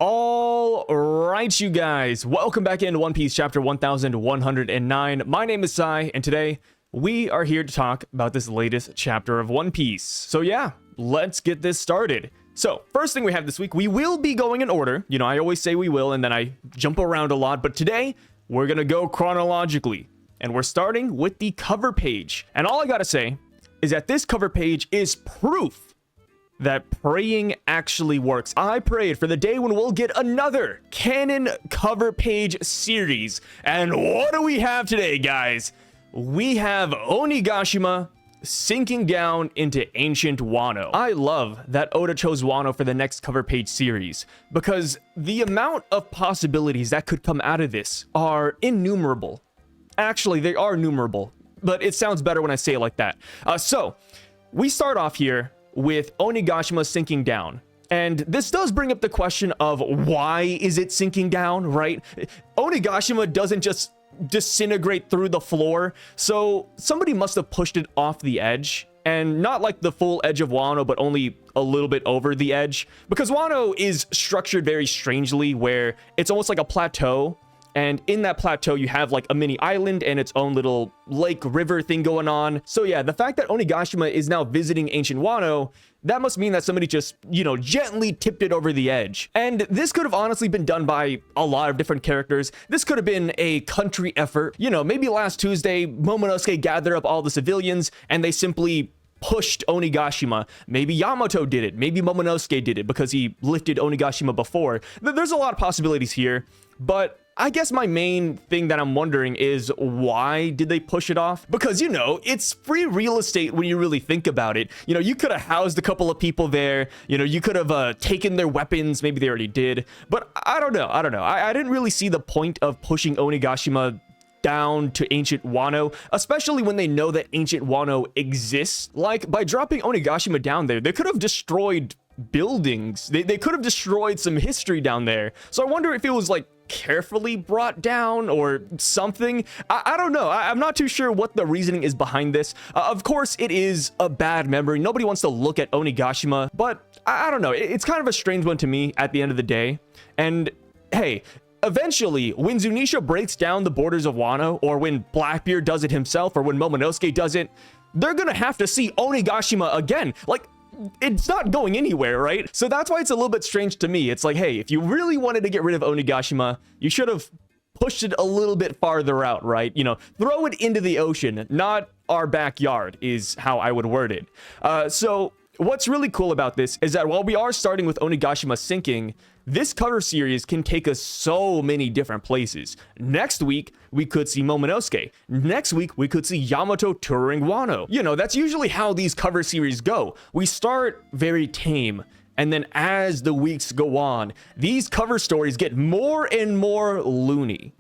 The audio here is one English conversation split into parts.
All right, you guys, welcome back into One Piece chapter 1109. My name is Sai, and today we are here to talk about this latest chapter of One Piece. So yeah, let's get this started. So first thing we have this week, we will be going in order. You know, I always say we will, and then I jump around a lot, but today we're gonna go chronologically, and we're starting with the cover page. And all I gotta say is that this cover page is proof that praying actually works. I prayed for the day when we'll get another canon cover page series. And what do we have today, guys? We have Onigashima sinking down into ancient Wano. I love that Oda chose Wano for the next cover page series because the amount of possibilities that could come out of this are innumerable. Actually, they are numerable, but it sounds better when I say it like that. So we start off here with Onigashima sinking down. And this does bring up the question of why is it sinking down, right? Onigashima doesn't just disintegrate through the floor, so somebody must have pushed it off the edge, and not like the full edge of Wano, but only a little bit over the edge, because Wano is structured very strangely where it's almost like a plateau. And in that plateau, you have like a mini island and its own little lake river thing going on. So yeah, the fact that Onigashima is now visiting ancient Wano, that must mean that somebody just, gently tipped it over the edge. And this could have honestly been done by a lot of different characters. This could have been a country effort. Maybe last Tuesday, Momonosuke gathered up all the civilians and they simply pushed Onigashima. Maybe Yamato did it. Maybe Momonosuke did it because he lifted Onigashima before. There's a lot of possibilities here, but I guess my main thing that I'm wondering is why did they push it off? Because, it's free real estate when you really think about it. You could have housed a couple of people there. You could have taken their weapons. Maybe they already did. But I don't know. I didn't really see the point of pushing Onigashima down to ancient Wano, especially when they know that ancient Wano exists. Like, by dropping Onigashima down there, they could have destroyed buildings. They could have destroyed some history down there. So I wonder if it was like carefully brought down or something. I don't know. I'm not too sure what the reasoning is behind this. Of course, it is a bad memory. Nobody wants to look at Onigashima, but I don't know. It's kind of a strange one to me at the end of the day. And hey, eventually, when Zunisha breaks down the borders of Wano, or when Blackbeard does it himself, or when Momonosuke does it, they're gonna have to see Onigashima again. Like, it's not going anywhere, right? So that's why it's a little bit strange to me. It's like, hey, if you really wanted to get rid of Onigashima, you should have pushed it a little bit farther out, right? Throw it into the ocean, not our backyard, is how I would word it. So what's really cool about this is that while we are starting with Onigashima sinking, this cover series can take us so many different places. Next week, we could see Momonosuke. Next week, we could see Yamato touring Wano. That's usually how these cover series go. We start very tame, and then as the weeks go on, these cover stories get more and more loony.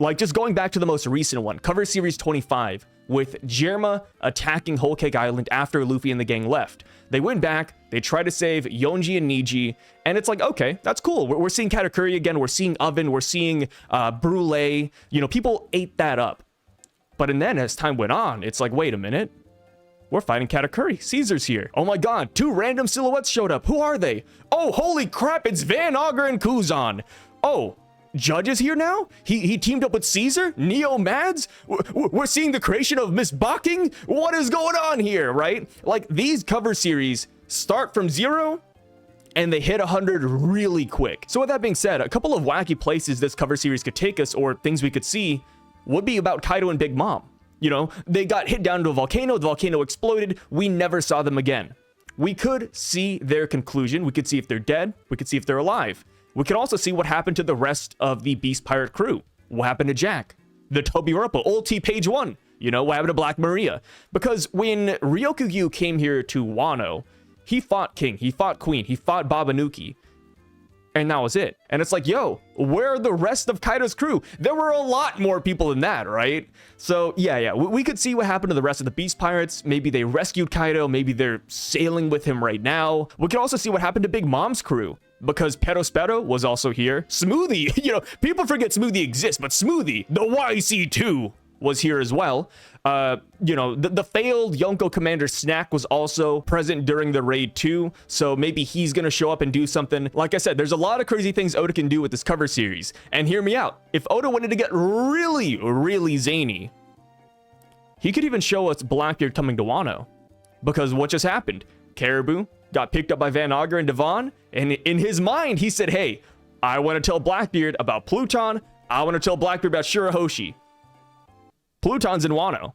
Like, just going back to the most recent one, cover series 25, with Jirma attacking Whole Cake Island after Luffy and the gang left. They went back, they tried to save Yonji and Niji, and it's like, okay, that's cool. We're seeing Katakuri again, we're seeing Oven, we're seeing Brulee. People ate that up. But then as time went on, it's like, wait a minute. We're fighting Katakuri. Caesar's here. Oh my god, 2 random silhouettes showed up. Who are they? Oh, holy crap, it's Van Augur and Kuzan. Oh, Judge is here now? He teamed up with Caesar? Neo Mads? We're seeing the creation of Miss Bocking? What is going on here, right? Like, these cover series start from 0 and they hit 100 really quick. So with that being said, a couple of wacky places this cover series could take us, or things we could see, would be about Kaido and Big Mom. They got hit down to a volcano, the volcano exploded, we never saw them again. We could see their conclusion, we could see if they're dead, we could see if they're alive. We can also see what happened to the rest of the Beast Pirate crew. What happened to Jack? The Toby Roppo, Old T page 1. What happened to Black Maria? Because when Ryokugyu came here to Wano, he fought King, he fought Queen, he fought Babanuki. And that was it. And it's like, yo, where are the rest of Kaido's crew? There were a lot more people than that, right? So yeah, we could see what happened to the rest of the Beast Pirates. Maybe they rescued Kaido. Maybe they're sailing with him right now. We could also see what happened to Big Mom's crew, because Perospero was also here. Smoothie, people forget Smoothie exists, but Smoothie, the YC2, was here as well. You know, the failed Yonko commander Snack was also present during the raid too, so maybe he's gonna show up and do something. Like I said, there's a lot of crazy things Oda can do with this cover series, and hear me out. If Oda wanted to get really zany, he could even show us Blackbeard coming to Wano, because what just happened? Caribou got picked up by Van Augur and Devon, and in his mind, he said, hey, I want to tell Blackbeard about Pluton. I want to tell Blackbeard about Shirahoshi. Pluton's in Wano.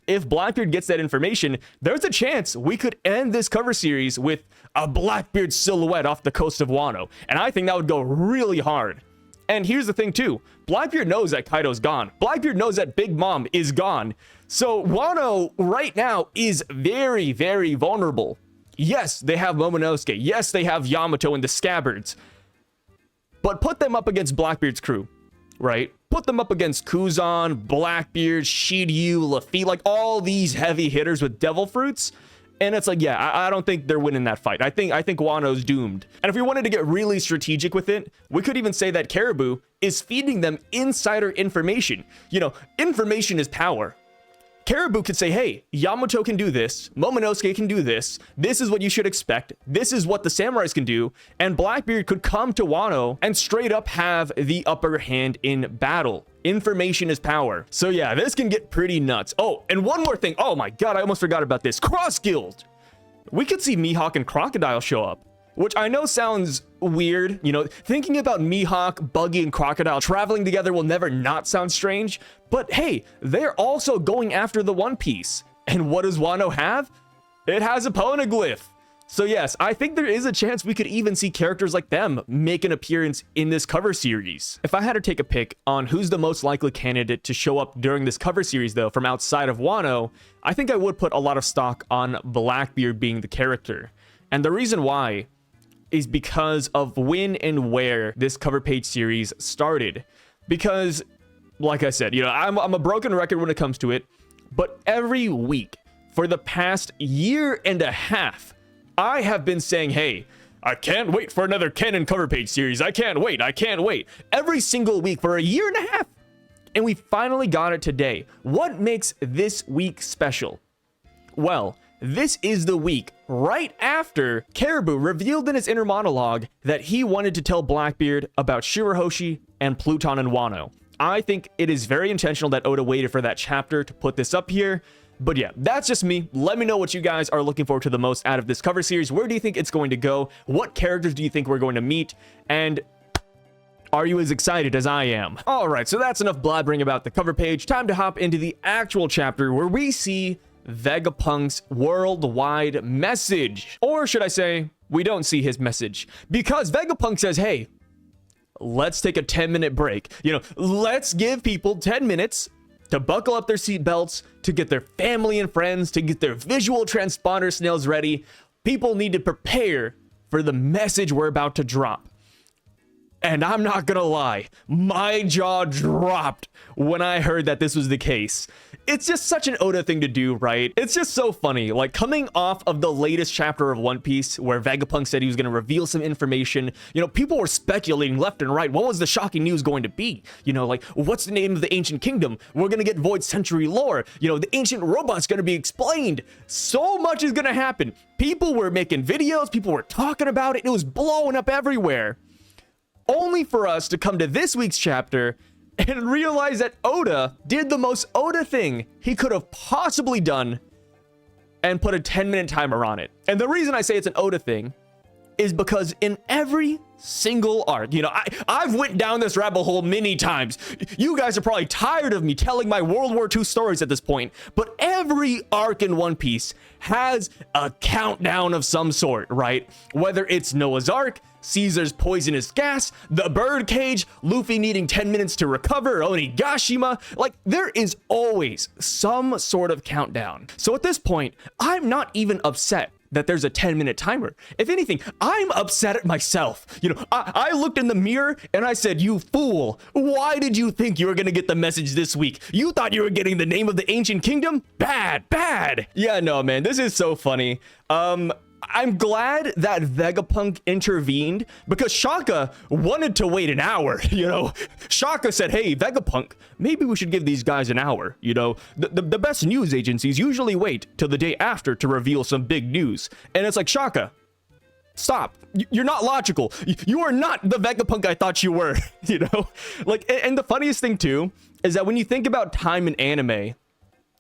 If Blackbeard gets that information, there's a chance we could end this cover series with a Blackbeard silhouette off the coast of Wano. And I think that would go really hard. And here's the thing too. Blackbeard knows that Kaido's gone. Blackbeard knows that Big Mom is gone. So Wano right now is very vulnerable. Yes, they have Momonosuke. Yes, they have Yamato and the Scabbards. But put them up against Blackbeard's crew, right? Put them up against Kuzan, Blackbeard, Shiryu, Luffy, like all these heavy hitters with devil fruits. And it's like, yeah, I don't think they're winning that fight. I think Wano's doomed. And if we wanted to get really strategic with it, we could even say that Caribou is feeding them insider information. You know, information is power. Caribou could say, hey, Yamato can do this, Momonosuke can do this, this is what you should expect, this is what the samurais can do, and Blackbeard could come to Wano and straight up have the upper hand in battle. Information is power. So yeah, this can get pretty nuts. Oh, and one more thing. Oh my god, I almost forgot about this. Cross Guild! We could see Mihawk and Crocodile show up, which I know sounds weird. You know, thinking about Mihawk, Buggy, and Crocodile traveling together will never not sound strange. But hey, they're also going after the One Piece. And what does Wano have? It has a poneglyph. So yes, I think there is a chance we could even see characters like them make an appearance in this cover series. If I had to take a pick on who's the most likely candidate to show up during this cover series though, from outside of Wano, I think I would put a lot of stock on Blackbeard being the character. And the reason why is because of when and where this cover page series started. Because, like I said, you know, I'm a broken record when it comes to it, but every week for the past year and a half, I have been saying, hey, I can't wait for another canon cover page series. I can't wait. Every single week for a year and a half. And we finally got it today. What makes this week special? Well, this is the week right after Caribou revealed in his inner monologue that he wanted to tell Blackbeard about Shirahoshi and Pluton and Wano. I think it is very intentional that Oda waited for that chapter to put this up here. But yeah, that's just me. Let me know what you guys are looking forward to the most out of this cover series. Where do you think it's going to go? What characters do you think we're going to meet? And are you as excited as I am? All right, so that's enough blabbering about the cover page. Time to hop into the actual chapter where we see Vegapunk's worldwide message. Or should I say, we don't see his message. Because Vegapunk says, hey, let's take a 10-minute break. You know, let's give people 10 minutes to buckle up their seatbelts, to get their family and friends, to get their visual transponder snails ready. People need to prepare for the message we're about to drop. And I'm not gonna lie, my jaw dropped when I heard that this was the case. It's just such an Oda thing to do, right? It's just so funny, like coming off of the latest chapter of One Piece where Vegapunk said he was gonna reveal some information, you know, people were speculating left and right. What was the shocking news going to be? You know, like, what's the name of the ancient kingdom? We're gonna get Void Century lore. You know, the ancient robot's gonna be explained. So much is gonna happen. People were making videos, people were talking about it, it was blowing up everywhere. Only for us to come to this week's chapter and realize that Oda did the most Oda thing he could have possibly done and put a 10-minute timer on it. And the reason I say it's an Oda thing is because in every single arc, you know, I've went down this rabbit hole many times. You guys are probably tired of me telling my World War II stories at this point, but every arc in One Piece has a countdown of some sort, right? Whether it's Noah's Ark, Caesar's poisonous gas, the birdcage, Luffy needing 10 minutes to recover, Onigashima, like there is always some sort of countdown. So at this point, I'm not even upset that there's a 10-minute timer. If anything, I'm upset at myself. You know, I looked in the mirror and I said, you fool, why did you think you were gonna get the message this week? You thought you were getting the name of the ancient kingdom? Bad. Yeah, no, man, this is so funny. I'm glad that Vegapunk intervened because Shaka wanted to wait an hour, you know. Shaka said, hey, Vegapunk, maybe we should give these guys an hour, you know. The best news agencies usually wait till the day after to reveal some big news. And it's like, Shaka, stop. You're not logical. You are not the Vegapunk I thought you were, you know. Like, and the funniest thing too is that when you think about time in anime,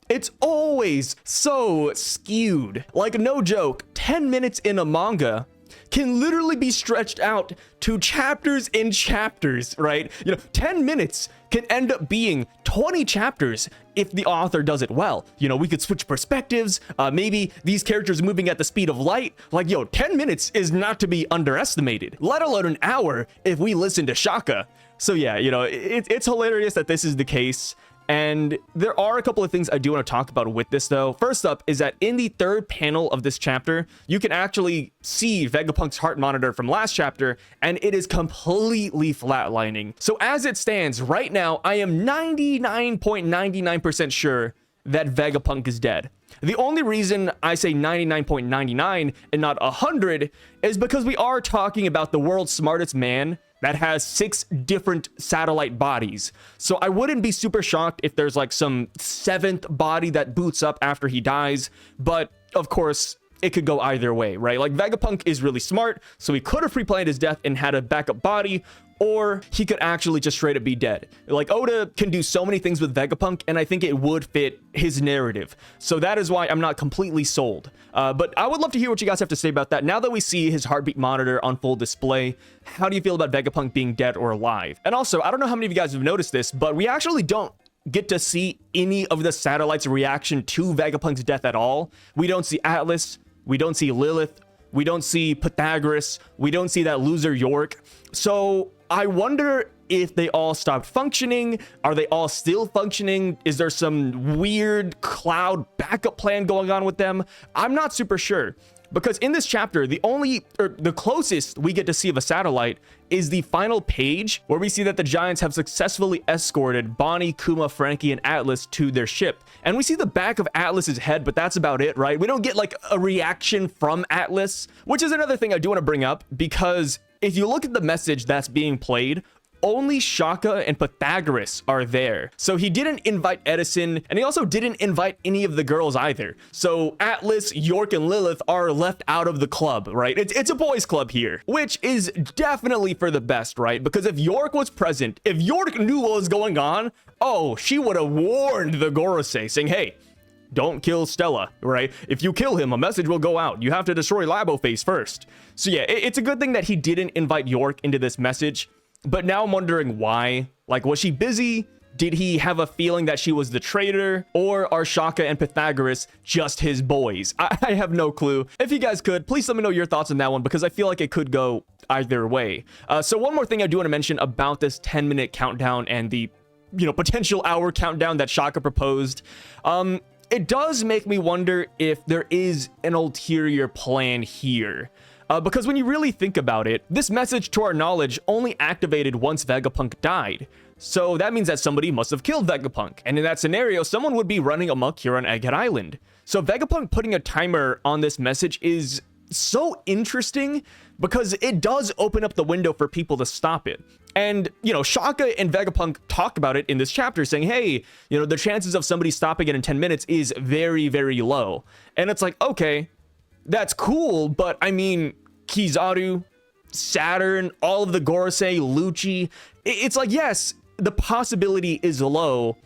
it's always so skewed. Like, no joke, 10 minutes in a manga can literally be stretched out to chapters and chapters, right? You know, 10 minutes can end up being 20 chapters if the author does it well. You know, we could switch perspectives. Maybe these characters moving at the speed of light. Like, yo, 10 minutes is not to be underestimated, let alone an hour if we listen to Shaka. So yeah, you know, it's hilarious that this is the case. And there are a couple of things I do want to talk about with this though. First up is that in the third panel of this chapter, you can actually see Vegapunk's heart monitor from last chapter, and it is completely flatlining. So as it stands right now, I am 99.99% sure that Vegapunk is dead. The only reason I say 99.99 and not 100 is because we are talking about the world's smartest man that has 6 different satellite bodies. So I wouldn't be super shocked if there's like some 7th body that boots up after he dies. But of course, it could go either way, right? Like, Vegapunk is really smart, so he could have pre-planned his death and had a backup body, or he could actually just straight up be dead. Like, Oda can do so many things with Vegapunk, and I think it would fit his narrative. So that is why I'm not completely sold. But I would love to hear what you guys have to say about that. Now that we see his heartbeat monitor on full display, how do you feel about Vegapunk being dead or alive? And also, I don't know how many of you guys have noticed this, but we actually don't get to see any of the satellites' reaction to Vegapunk's death at all. We don't see Atlas, we don't see Lilith, we don't see Pythagoras, we don't see that loser York. So I wonder if they all stopped functioning. Are they all still functioning? Is there some weird cloud backup plan going on with them? I'm not super sure. Because in this chapter, the closest we get to see of a satellite is the final page where we see that the Giants have successfully escorted Bonnie, Kuma, Frankie, and Atlas to their ship. And we see the back of Atlas's head, but that's about it, right? We don't get like a reaction from Atlas, which is another thing I do want to bring up, because if you look at the message that's being played, only Shaka and Pythagoras are there. So he didn't invite Edison, and he also didn't invite any of the girls either. So Atlas, York, and Lilith are left out of the club, right? It's a boys club here, which is definitely for the best, right? Because if York was present, if York knew what was going on, oh, she would have warned the Gorosei, saying, hey, don't kill Stella, right? If you kill him, a message will go out. You have to destroy Laboface first. So yeah, it's a good thing that he didn't invite York into this message. But now I'm wondering why. Like, was she busy? Did he have a feeling that she was the traitor? Or are Shaka and Pythagoras just his boys? I have no clue. If you guys could, please let me know your thoughts on that one, because I feel like it could go either way. So one more thing I do want to mention about this 10-minute countdown and the, you know, potential hour countdown that Shaka proposed. It does make me wonder if there is an ulterior plan here. Because when you really think about it, this message, to our knowledge, only activated once Vegapunk died. So that means that somebody must have killed Vegapunk. And in that scenario, someone would be running amok here on Egghead Island. So Vegapunk putting a timer on this message is so interesting because it does open up the window for people to stop it. And, you know, Shaka and Vegapunk talk about it in this chapter, saying, hey, you know, the chances of somebody stopping it in 10 minutes is very, very low. And it's like, okay, that's cool, but I mean, Kizaru, Saturn, all of the Gorosei, Lucci, it's like, yes, the possibility is low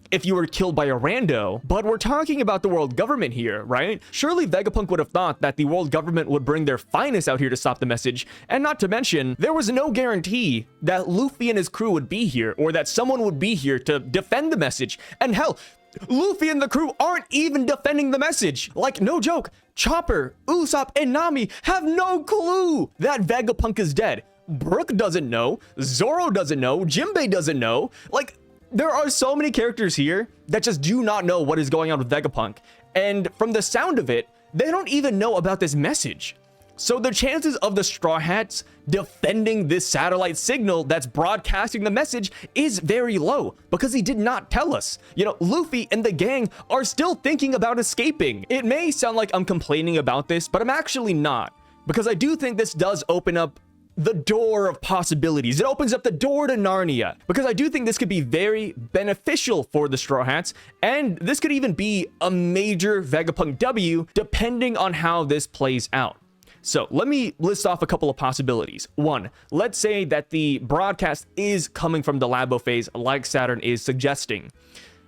if you were killed by a rando, but we're talking about the world government here, right? Surely Vegapunk would have thought that the world government would bring their finest out here to stop the message, and not to mention, there was no guarantee that Luffy and his crew would be here, or that someone would be here to defend the message. And hell, Luffy and the crew aren't even defending the message. Like, no joke, Chopper, Usopp, and Nami have no clue that Vegapunk is dead. Brook doesn't know, Zoro doesn't know, Jinbei doesn't know. Like, there are so many characters here that just do not know what is going on with Vegapunk. And from the sound of it, they don't even know about this message. So the chances of the Straw Hats defending this satellite signal that's broadcasting the message is very low because he did not tell us. You know, Luffy and the gang are still thinking about escaping. It may sound like I'm complaining about this, but I'm actually not, because I do think this does open up the door of possibilities. It opens up the door to Narnia, because I do think this could be very beneficial for the Straw Hats, and this could even be a major Vegapunk W depending on how this plays out. So let me list off a couple of possibilities. One, let's say that the broadcast is coming from the Labo phase like Saturn is suggesting.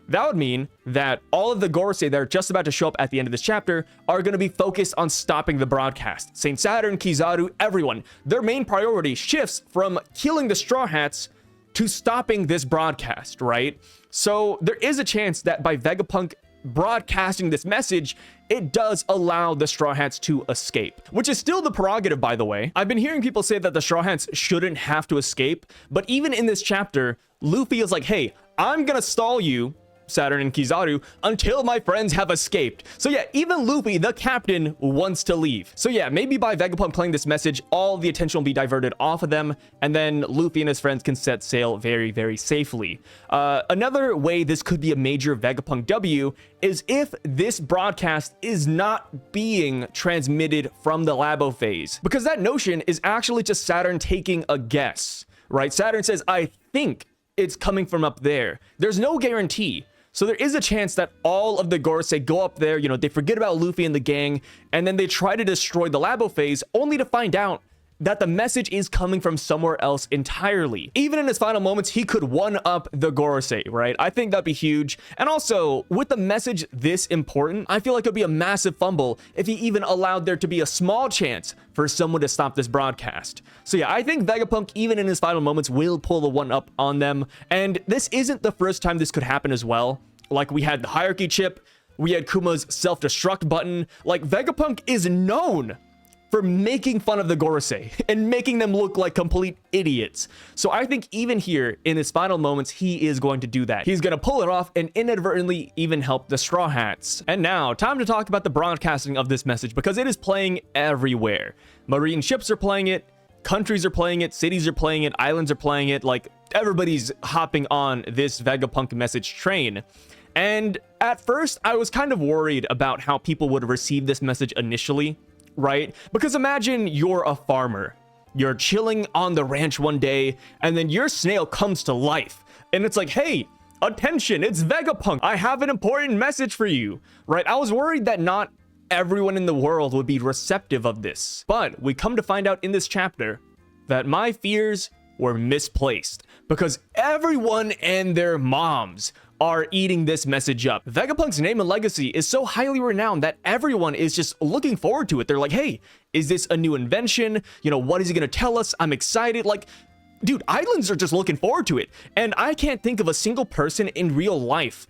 That would mean that all of the Gorosei that are just about to show up at the end of this chapter are going to be focused on stopping the broadcast. Saint Saturn, Kizaru, everyone, their main priority shifts from killing the Straw Hats to stopping this broadcast, right? So there is a chance that by Vegapunk broadcasting this message, it does allow the Straw Hats to escape, which is still the prerogative, by the way. I've been hearing people say that the Straw Hats shouldn't have to escape, but even in this chapter, Luffy is like, hey, I'm gonna stall you, Saturn and Kizaru, until my friends have escaped. So yeah, even Luffy, the captain, wants to leave. So yeah, maybe by Vegapunk playing this message, all the attention will be diverted off of them, and then Luffy and his friends can set sail very, very safely. Another way this could be a major Vegapunk W is if this broadcast is not being transmitted from the Labo phase, because that notion is actually just Saturn taking a guess, right? Saturn says, I think it's coming from up there. There's no guarantee. So there is a chance that all of the Gorosei go up there, you know, they forget about Luffy and the gang, and then they try to destroy the Labo phase, only to find out that the message is coming from somewhere else entirely. Even in his final moments, he could one-up the Gorosei, right? I think that'd be huge. And also, with the message this important, I feel like it'd be a massive fumble if he even allowed there to be a small chance for someone to stop this broadcast. So yeah, I think Vegapunk, even in his final moments, will pull the one-up on them. And this isn't the first time this could happen as well. Like, we had the hierarchy chip, we had Kuma's self-destruct button. Like, Vegapunk is known for making fun of the Gorosei and making them look like complete idiots. So I think even here in his final moments, he is going to do that. He's going to pull it off and inadvertently even help the Straw Hats. And now, time to talk about the broadcasting of this message, because it is playing everywhere. Marine ships are playing it, countries are playing it, cities are playing it, islands are playing it. Like, everybody's hopping on this Vegapunk message train. And at first, I was kind of worried about how people would receive this message initially, right? Because imagine you're a farmer. You're chilling on the ranch one day, and then your snail comes to life. And it's like, hey, attention, it's Vegapunk. I have an important message for you, right? I was worried that not everyone in the world would be receptive of this. But we come to find out in this chapter that my fears were misplaced, because everyone and their moms are eating this message up. Vegapunk's name and legacy is so highly renowned that everyone is just looking forward to it. They're like, hey, is this a new invention? You know, what is he gonna tell us? I'm excited. Like, dude, islands are just looking forward to it. And I can't think of a single person in real life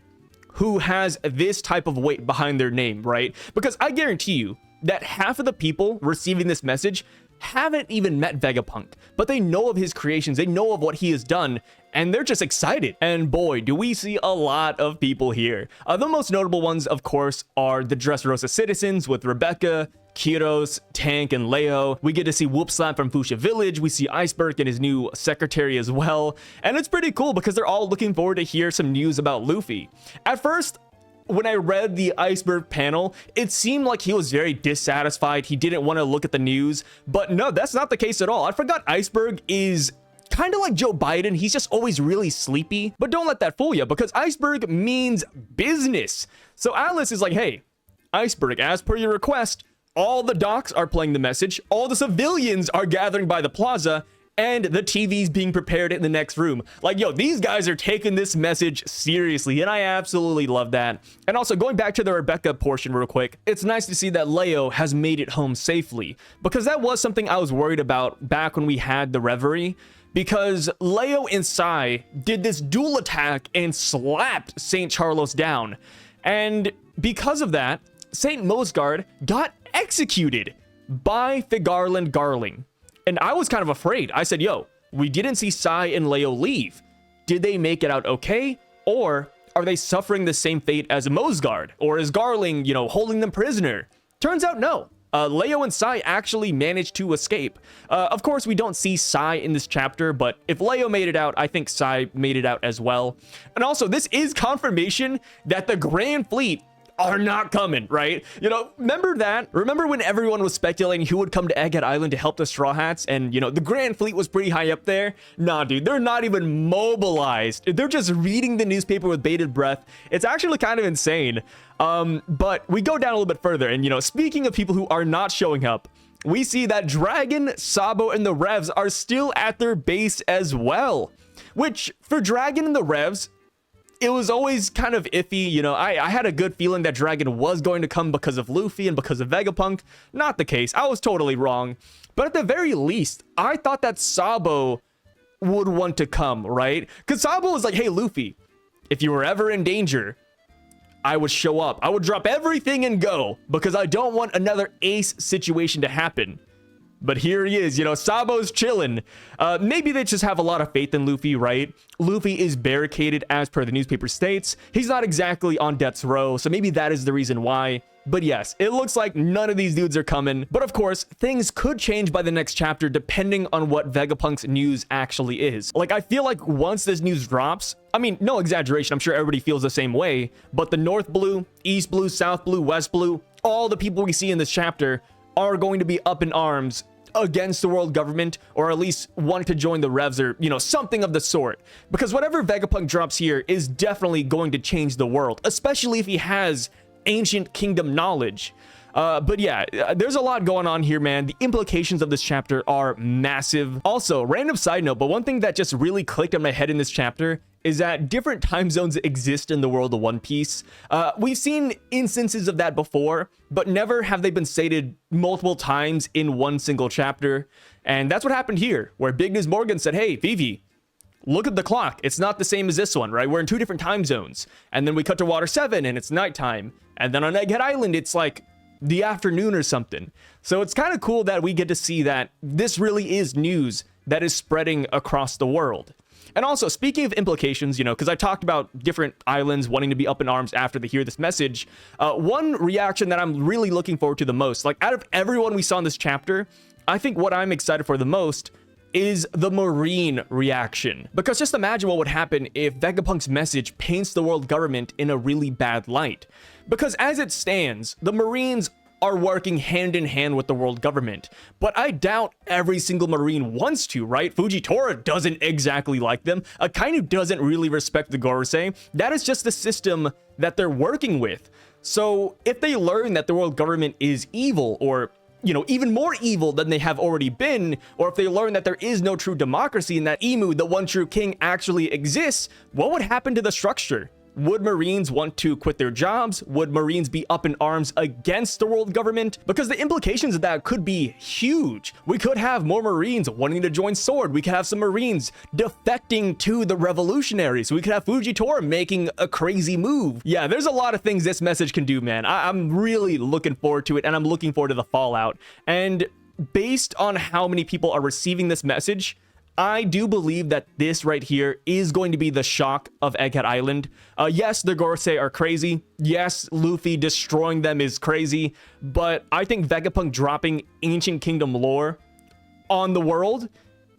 who has this type of weight behind their name, right? Because I guarantee you that half of the people receiving this message haven't even met Vegapunk, but they know of his creations, they know of what he has done, and they're just excited. And boy, do we see a lot of people here. The most notable ones, of course, are the Dressrosa citizens with Rebecca, Kiros, Tank, and Leo. We get to see Whoopslap from Fuchsia Village. We see Iceberg and his new secretary as well. And it's pretty cool because they're all looking forward to hear some news about Luffy. At first, when I read the Iceberg panel, it seemed like he was very dissatisfied. He didn't want to look at the news, but no, that's not the case at all. I forgot Iceberg is kind of like Joe Biden. He's just always really sleepy, but don't let that fool you, because Iceberg means business. So Alice is like, hey, Iceberg, as per your request, all the docks are playing the message, all the civilians are gathering by the plaza, and the TV's being prepared in the next room. Like, yo, these guys are taking this message seriously, and I absolutely love that. And also, going back to the Rebecca portion real quick, it's nice to see that Leo has made it home safely, because that was something I was worried about back when we had the Reverie, because Leo and Sai did this dual attack and slapped St. Charlos down. And because of that, St. Mosgard got executed by Figarland Garling. And I was kind of afraid. I said, yo, we didn't see Sai and Leo leave. Did they make it out okay? Or are they suffering the same fate as Mosgard? Or is Garling, you know, holding them prisoner? Turns out no. Leo and Sai actually managed to escape. Of course, we don't see Sai in this chapter, but if Leo made it out, I think Sai made it out as well. And also, this is confirmation that the Grand Fleet are not coming, right? You know, remember that? Remember when everyone was speculating who would come to Egghead Island to help the Straw Hats, and, you know, the Grand Fleet was pretty high up there? Nah, dude, they're not even mobilized. They're just reading the newspaper with bated breath. It's actually kind of insane. But we go down a little bit further, and, you know, speaking of people who are not showing up, we see that Dragon, Sabo, and the Revs are still at their base as well. Which, for Dragon and the Revs, it was always kind of iffy. You know, I had a good feeling that Dragon was going to come because of Luffy and because of Vegapunk. Not the case. I was totally wrong. But at the very least, I thought that Sabo would want to come, right? Because Sabo was like, hey, Luffy, if you were ever in danger, I would show up. I would drop everything and go because I don't want another Ace situation to happen. But here he is, you know, Sabo's chilling. Maybe they just have a lot of faith in Luffy, right? Luffy is barricaded as per the newspaper states. He's not exactly on death's row, so maybe that is the reason why. But yes, it looks like none of these dudes are coming. But of course, things could change by the next chapter depending on what Vegapunk's news actually is. Like, I feel like once this news drops, I mean, no exaggeration, I'm sure everybody feels the same way, but the North Blue, East Blue, South Blue, West Blue, all the people we see in this chapter are going to be up in arms against the world government, or at least wanting to join the Revs, or, you know, something of the sort. Because whatever Vegapunk drops here is definitely going to change the world, especially if he has ancient kingdom knowledge. But yeah, there's a lot going on here, man. The implications of this chapter are massive. Also, random side note, but one thing that just really clicked in my head in this chapter is that different time zones exist in the world of One Piece. We've seen instances of that before, but never have they been stated multiple times in one single chapter. And that's what happened here, where Big News Morgan said, hey, Vivi, look at the clock. It's not the same as this one, right? We're in two different time zones. And then we cut to Water 7 and it's nighttime. And then on Egghead Island, it's like the afternoon or something. So it's kind of cool that we get to see that this really is news that is spreading across the world. And also, speaking of implications, you know, because I talked about different islands wanting to be up in arms after they hear this message, one reaction that I'm really looking forward to the most, like out of everyone we saw in this chapter, I think what I'm excited for the most is the Marine reaction. Because just imagine what would happen if Vegapunk's message paints the world government in a really bad light. Because as it stands, the Marines are working hand in hand with the world government. But I doubt every single Marine wants to, right? Fujitora doesn't exactly like them. Akainu doesn't really respect the Gorosei. That is just the system that they're working with. So if they learn that the world government is evil, or, you know, even more evil than they have already been, or if they learn that there is no true democracy and that Emu, the one true king, actually exists, what would happen to the structure? Would Marines want to quit their jobs? Would Marines be up in arms against the world government? Because the implications of that could be huge. We could have more Marines wanting to join Sword. We could have some Marines defecting to the revolutionaries. We could have Fujitora making a crazy move. Yeah, there's a lot of things this message can do, man. I'm really looking forward to it, and I'm looking forward to the fallout. And based on how many people are receiving this message, I do believe that this right here is going to be the shock of Egghead Island. Yes, the Gorosei are crazy. Yes, Luffy destroying them is crazy. But I think Vegapunk dropping Ancient Kingdom lore on the world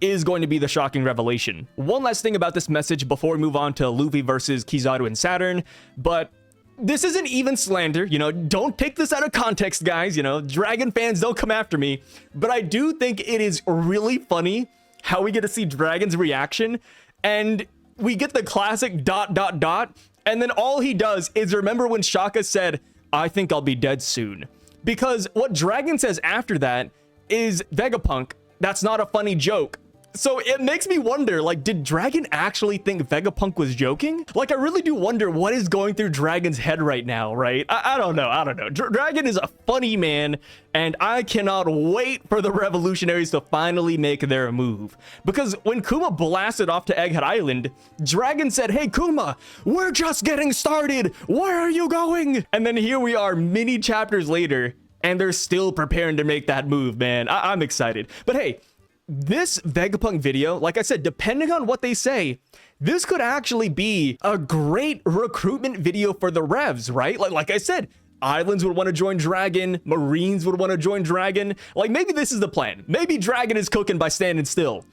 is going to be the shocking revelation. One last thing about this message before we move on to Luffy versus Kizaru and Saturn. But this isn't even slander, you know, don't take this out of context, guys. You know, Dragon fans, don't come after me. But I do think it is really funny how we get to see Dragon's reaction, and we get the classic ... and then all he does is remember when Shaka said, I think I'll be dead soon. Because what Dragon says after that is, Vegapunk, that's not a funny joke. So it makes me wonder, like, did Dragon actually think Vegapunk was joking? Like, I really do wonder what is going through Dragon's head right now, right? I don't know. Dragon is a funny man, and I cannot wait for the revolutionaries to finally make their move. Because when Kuma blasted off to Egghead Island, Dragon said, hey, Kuma, we're just getting started. Where are you going? And then here we are many chapters later, and they're still preparing to make that move, man. I'm excited. But hey, this Vegapunk video, like I said, depending on what they say, this could actually be a great recruitment video for the Revs, right? Like I said, Islands would want to join Dragon. Marines would want to join Dragon. Like, maybe this is the plan. Maybe Dragon is cooking by standing still.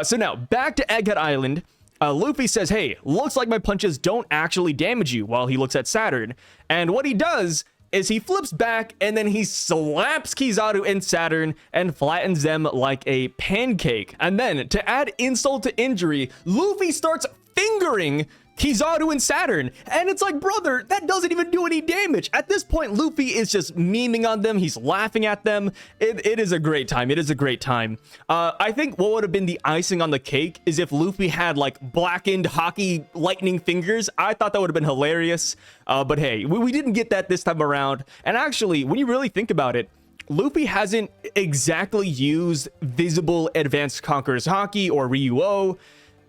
So now, back to Egghead Island. Luffy says, hey, looks like my punches don't actually damage you, while he looks at Saturn. And what he does is he flips back and then he slaps Kizaru and Saturn and flattens them like a pancake. And then, to add insult to injury, Luffy starts fingering Kizaru and Saturn. And it's like, brother, that doesn't even do any damage. At this point, Luffy is just memeing on them. He's laughing at them. It is a great time. It is a great time. I think what would have been the icing on the cake is if Luffy had like blackened hockey lightning fingers. I thought that would have been hilarious. But hey, we didn't get that this time around. And actually, when you really think about it, Luffy hasn't exactly used visible advanced Conqueror's Haki or Ryuo.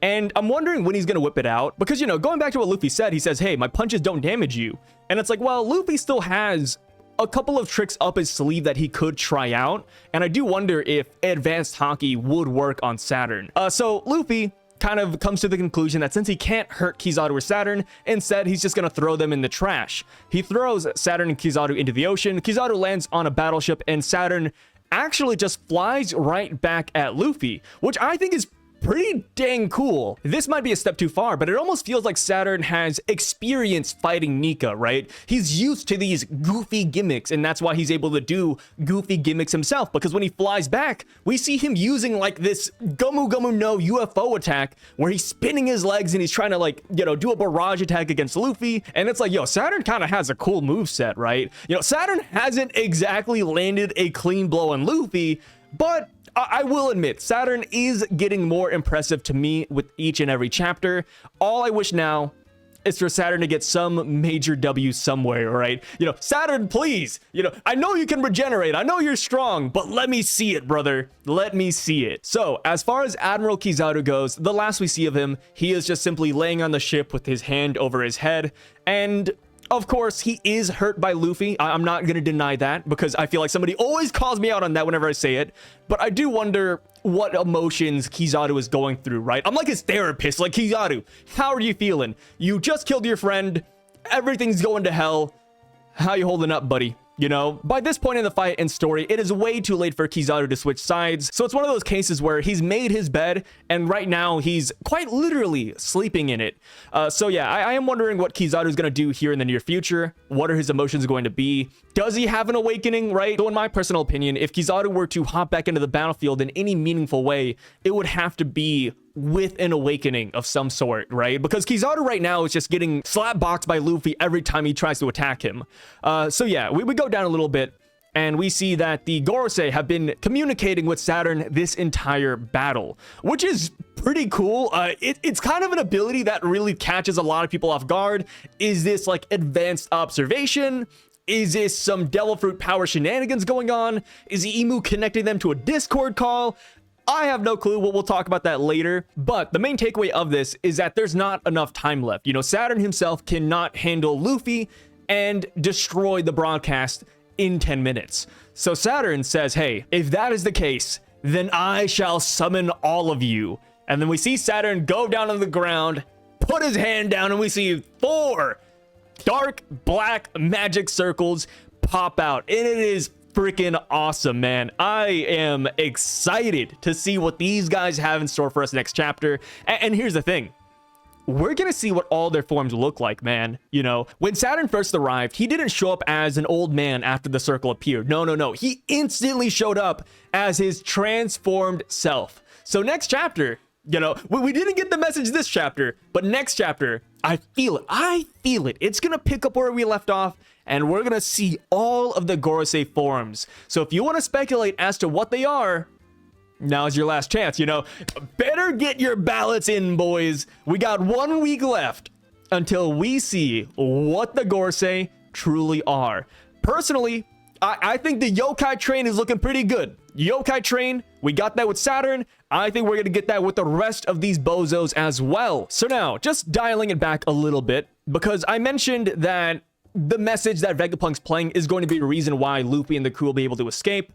And I'm wondering when he's going to whip it out. Because, you know, going back to what Luffy said, he says, hey, my punches don't damage you. And it's like, well, Luffy still has a couple of tricks up his sleeve that he could try out. And I do wonder if advanced Haki would work on Saturn. So Luffy kind of comes to the conclusion that since he can't hurt Kizaru or Saturn, instead he's just going to throw them in the trash. He throws Saturn and Kizaru into the ocean. Kizaru lands on a battleship and Saturn actually just flies right back at Luffy, which I think is pretty dang cool. This might be a step too far, but it almost feels like Saturn has experience fighting Nika, right? He's used to these goofy gimmicks, and that's why he's able to do goofy gimmicks himself, because when he flies back, we see him using like this Gomu Gomu no UFO attack where he's spinning his legs and he's trying to, like, you know, do a barrage attack against Luffy. And it's like, yo, Saturn kind of has a cool moveset, right? You know, Saturn hasn't exactly landed a clean blow on Luffy, but I will admit, Saturn is getting more impressive to me with each and every chapter. All I wish now is for Saturn to get some major W somewhere, right? You know, Saturn, please, you know, I know you can regenerate. I know you're strong, but let me see it, brother. Let me see it. So, as far as Admiral Kizaru goes, the last we see of him, he is just simply laying on the ship with his hand over his head. And of course, he is hurt by Luffy. I'm not going to deny that because I feel like somebody always calls me out on that whenever I say it. But I do wonder what emotions Kizaru is going through, right? I'm like his therapist. Like, Kizaru, how are you feeling? You just killed your friend. Everything's going to hell. How you holding up, buddy? You know, by this point in the fight and story, it is way too late for Kizaru to switch sides. So it's one of those cases where he's made his bed and right now he's quite literally sleeping in it. So yeah, I am wondering what Kizaru is going to do here in the near future. What are his emotions going to be? Does he have an awakening, right? So in my personal opinion, if Kizaru were to hop back into the battlefield in any meaningful way, it would have to be with an awakening of some sort, right? Because Kizaru right now is just getting slapboxed by Luffy every time he tries to attack him. So yeah, we go down a little bit and we see that the Gorosei have been communicating with Saturn this entire battle, which is pretty cool. It's kind of an ability that really catches a lot of people off guard. Is this like advanced observation? Is this some Devil Fruit power shenanigans going on? Is the Emu connecting them to a Discord call? I have no clue. We'll talk about that later. But the main takeaway of this is that there's not enough time left. You know, Saturn himself cannot handle Luffy and destroy the broadcast in 10 minutes. So Saturn says, hey, if that is the case, then I shall summon all of you. And then we see Saturn go down on the ground, put his hand down, and we see 4 dark black magic circles pop out. And it is freaking awesome, man. I am excited to see what these guys have in store for us next chapter. And here's the thing. We're gonna see what all their forms look like, man. You know, when Saturn first arrived, he didn't show up as an old man after the circle appeared. No. He instantly showed up as his transformed self. So next chapter, you know, we didn't get the message this chapter, but next chapter, I feel it. It's gonna pick up where we left off, and we're gonna see all of the Gorosei forms. So if you want to speculate as to what they are, now's your last chance. You know, better get your ballots in, boys. We got 1 week left until we see what the Gorosei truly are. Personally, I think the yokai train is looking pretty good. Yokai train, we got that with Saturn. I think we're gonna get that with the rest of these bozos as well. So now, just dialing it back a little bit, because I mentioned that the message that Vegapunk's playing is going to be a reason why Luffy and the crew will be able to escape.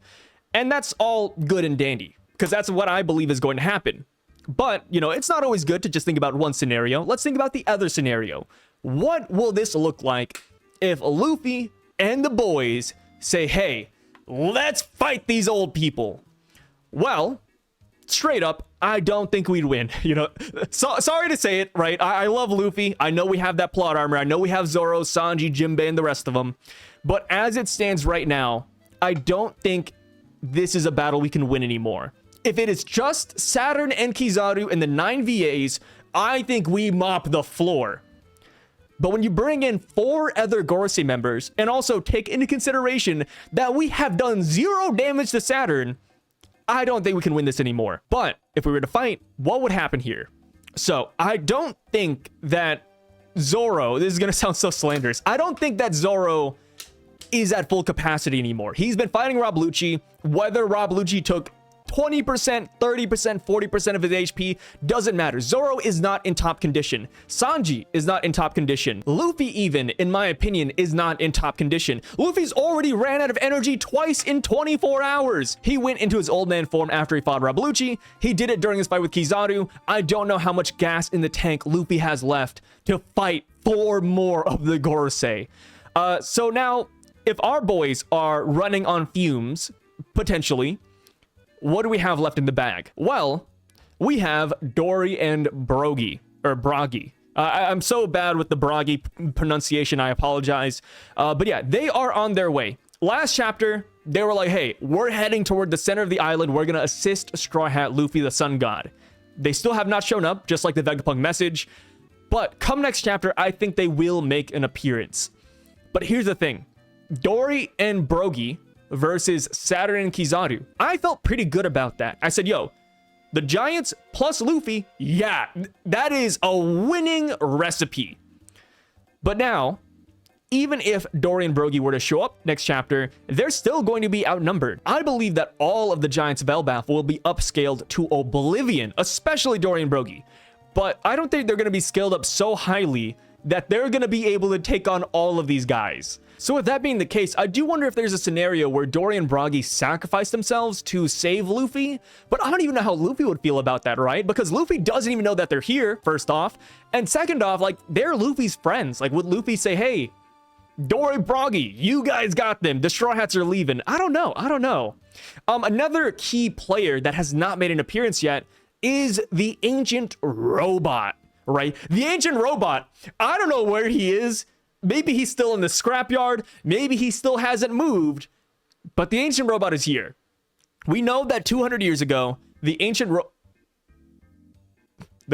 And that's all good and dandy, because that's what I believe is going to happen. But, you know, it's not always good to just think about one scenario. Let's think about the other scenario. What will this look like if Luffy and the boys say, hey, let's fight these old people. Well, straight up, I don't think we'd win. You know, sorry to say it, right? I love Luffy. I know we have that plot armor. I know we have Zoro, Sanji, Jinbei, and the rest of them. But as it stands right now, I don't think this is a battle we can win anymore. If it is just Saturn and Kizaru and the 9 VAs, I think we mop the floor. But when you bring in 4 other Gorosei members and also take into consideration that we have done 0 damage to Saturn, I don't think we can win this anymore. But if we were to fight, what would happen here? So I don't think that Zoro, this is going to sound so slanderous, I don't think that Zoro is at full capacity anymore. He's been fighting Rob Lucci. Whether Rob Lucci took 20%, 30%, 40% of his HP, doesn't matter. Zoro is not in top condition. Sanji is not in top condition. Luffy even, in my opinion, is not in top condition. Luffy's already ran out of energy twice in 24 hours. He went into his old man form after he fought Rob Lucci. He did it during his fight with Kizaru. I don't know how much gas in the tank Luffy has left to fight 4 more of the Gorosei. So now, if our boys are running on fumes, potentially, what do we have left in the bag? Well, we have Dory and Brogy, or Broggy. I'm so bad with the Broggy pronunciation, I apologize. But yeah, they are on their way. Last chapter, they were like, hey, we're heading toward the center of the island. We're going to assist Straw Hat Luffy, the Sun God. They still have not shown up, just like the Vegapunk message. But come next chapter, I think they will make an appearance. But here's the thing. Dory and Brogy versus Saturn and Kizaru. I felt pretty good about that. I said, yo, the Giants plus Luffy, yeah, that is a winning recipe. But now, even if Dory and Brogy were to show up next chapter, they're still going to be outnumbered. I believe that all of the Giants of Elbaf will be upscaled to oblivion, especially Dory and Brogy. But I don't think they're going to be scaled up so highly that they're going to be able to take on all of these guys. So with that being the case, I do wonder if there's a scenario where Dory and Broggy sacrifice themselves to save Luffy, but I don't even know how Luffy would feel about that, right? Because Luffy doesn't even know that they're here, first off, and second off, like, they're Luffy's friends. Like, would Luffy say, hey, Dory, Broggy, you guys got them, the Straw Hats are leaving? I don't know. Another key player that has not made an appearance yet is the Ancient Robot, right? The Ancient Robot, I don't know where he is. Maybe he's still in the scrapyard. Maybe he still hasn't moved. But the Ancient Robot is here. We know that 200 years ago, the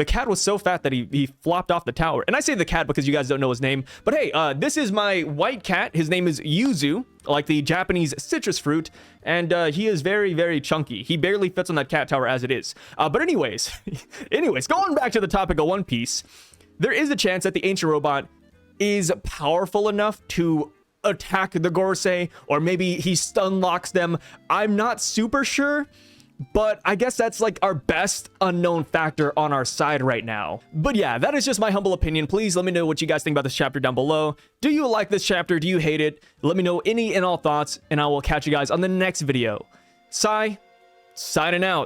cat was so fat that he flopped off the tower. And I say the cat because you guys don't know his name. But hey, this is my white cat. His name is Yuzu, like the Japanese citrus fruit. And he is very, very chunky. He barely fits on that cat tower as it is. But anyways, going back to the topic of One Piece, there is a chance that the Ancient Robot is powerful enough to attack the Gorosei, or maybe he stun locks them. I'm not super sure, but I guess that's like our best unknown factor on our side right now. But yeah, that is just my humble opinion. Please let me know what you guys think about this chapter down below. Do you like this chapter? Do you hate it? Let me know any and all thoughts, and I will catch you guys on the next video. Sai, signing out.